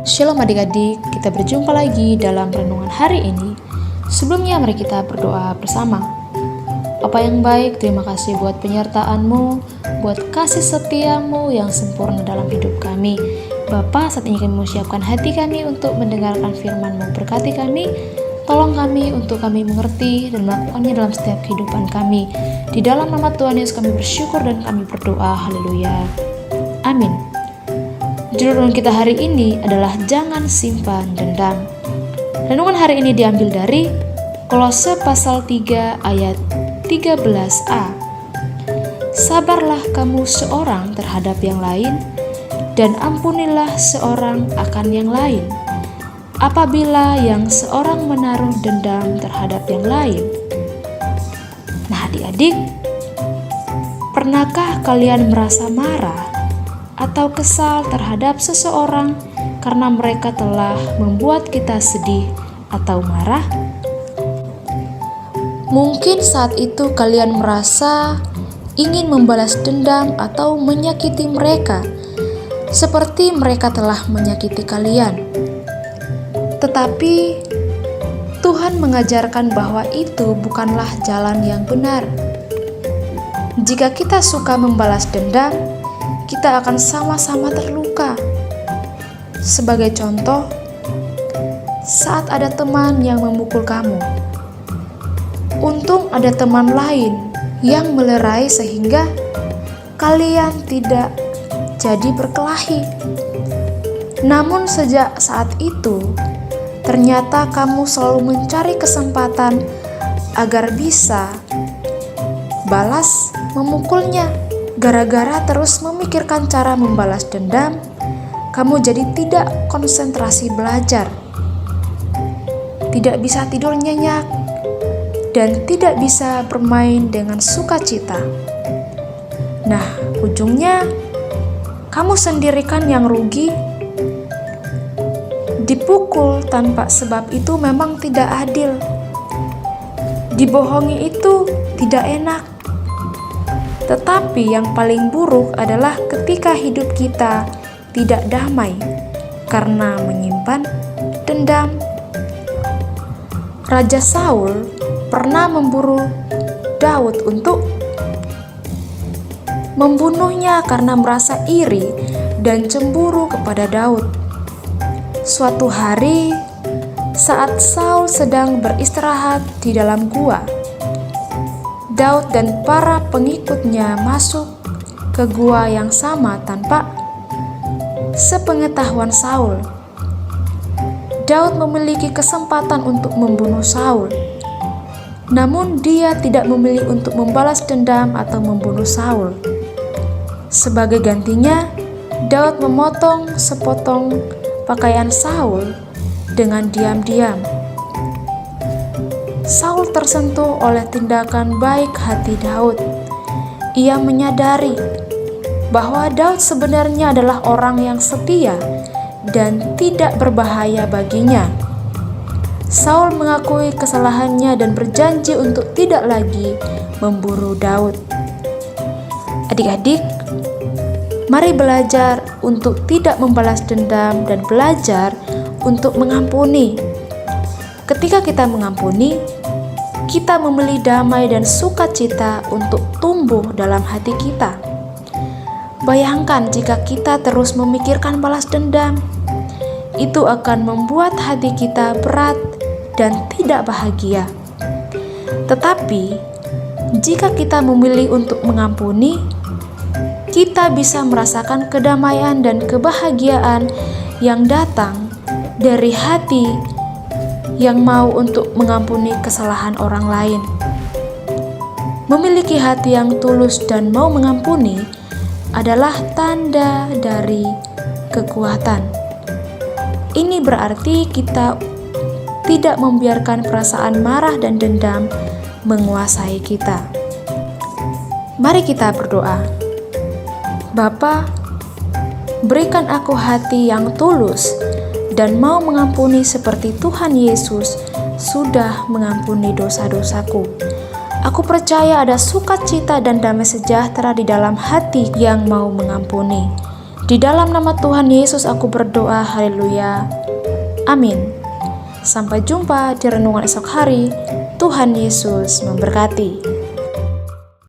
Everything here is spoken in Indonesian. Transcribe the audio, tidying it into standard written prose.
Shalom adik-adik, kita berjumpa lagi dalam renungan hari ini. Sebelumnya mari kita berdoa bersama. Bapa yang baik, terima kasih buat penyertaan-Mu, buat kasih setia-Mu yang sempurna dalam hidup kami. Bapa, saat ini kami menyiapkan hati kami untuk mendengarkan firman-Mu. Berkati kami, tolong kami untuk kami mengerti dan melakukannya dalam setiap kehidupan kami. Di dalam nama Tuhan Yesus kami bersyukur dan kami berdoa. Haleluya. Amin. Judul renungan kita hari ini adalah Jangan Simpan Dendam. Renungan hari ini diambil dari Kolose pasal 3 ayat 13a. Sabarlah kamu seorang terhadap yang lain, dan ampunilah seorang akan yang lain, apabila yang seorang menaruh dendam terhadap yang lain. Nah adik-adik, pernahkah kalian merasa marah atau kesal terhadap seseorang karena mereka telah membuat kita sedih atau marah? Mungkin saat itu kalian merasa ingin membalas dendam atau menyakiti mereka, seperti mereka telah menyakiti kalian. Tetapi Tuhan mengajarkan bahwa itu bukanlah jalan yang benar. Jika kita suka membalas dendam, kita akan sama-sama terluka. Sebagai contoh, saat ada teman yang memukul kamu, untung ada teman lain yang melerai sehingga kalian tidak jadi berkelahi. Namun sejak saat itu, ternyata kamu selalu mencari kesempatan agar bisa balas memukulnya. Gara-gara terus memikirkan cara membalas dendam, kamu jadi tidak konsentrasi belajar, tidak bisa tidur nyenyak, dan tidak bisa bermain dengan sukacita. Nah, ujungnya kamu sendirikan yang rugi. Dipukul tanpa sebab itu memang tidak adil. Dibohongi itu tidak enak. Tetapi yang paling buruk adalah ketika hidup kita tidak damai karena menyimpan dendam. Raja Saul pernah memburu Daud untuk membunuhnya karena merasa iri dan cemburu kepada Daud. Suatu hari, saat Saul sedang beristirahat di dalam gua, Daud dan para pengikutnya masuk ke gua yang sama tanpa sepengetahuan Saul. Daud memiliki kesempatan untuk membunuh Saul, namun dia tidak memilih untuk membalas dendam atau membunuh Saul. Sebagai gantinya, Daud memotong sepotong pakaian Saul dengan diam-diam. Saul tersentuh oleh tindakan baik hati Daud. Ia menyadari bahwa Daud sebenarnya adalah orang yang setia dan tidak berbahaya baginya. Saul mengakui kesalahannya dan berjanji untuk tidak lagi memburu Daud. Adik-adik, mari belajar untuk tidak membalas dendam dan belajar untuk mengampuni. Ketika kita mengampuni, kita memilih damai dan sukacita untuk tumbuh dalam hati kita. Bayangkan jika kita terus memikirkan balas dendam, itu akan membuat hati kita berat dan tidak bahagia. Tetapi, jika kita memilih untuk mengampuni, kita bisa merasakan kedamaian dan kebahagiaan yang datang dari hati yang mau untuk mengampuni kesalahan orang lain. Memiliki hati yang tulus dan mau mengampuni adalah tanda dari kekuatan. Ini berarti kita tidak membiarkan perasaan marah dan dendam menguasai kita. Mari kita berdoa. Bapa, berikan aku hati yang tulus dan mau mengampuni seperti Tuhan Yesus sudah mengampuni dosa-dosaku. Aku percaya ada sukacita dan damai sejahtera di dalam hati yang mau mengampuni. Di dalam nama Tuhan Yesus aku berdoa, haleluya. Amin. Sampai jumpa di renungan esok hari. Tuhan Yesus memberkati.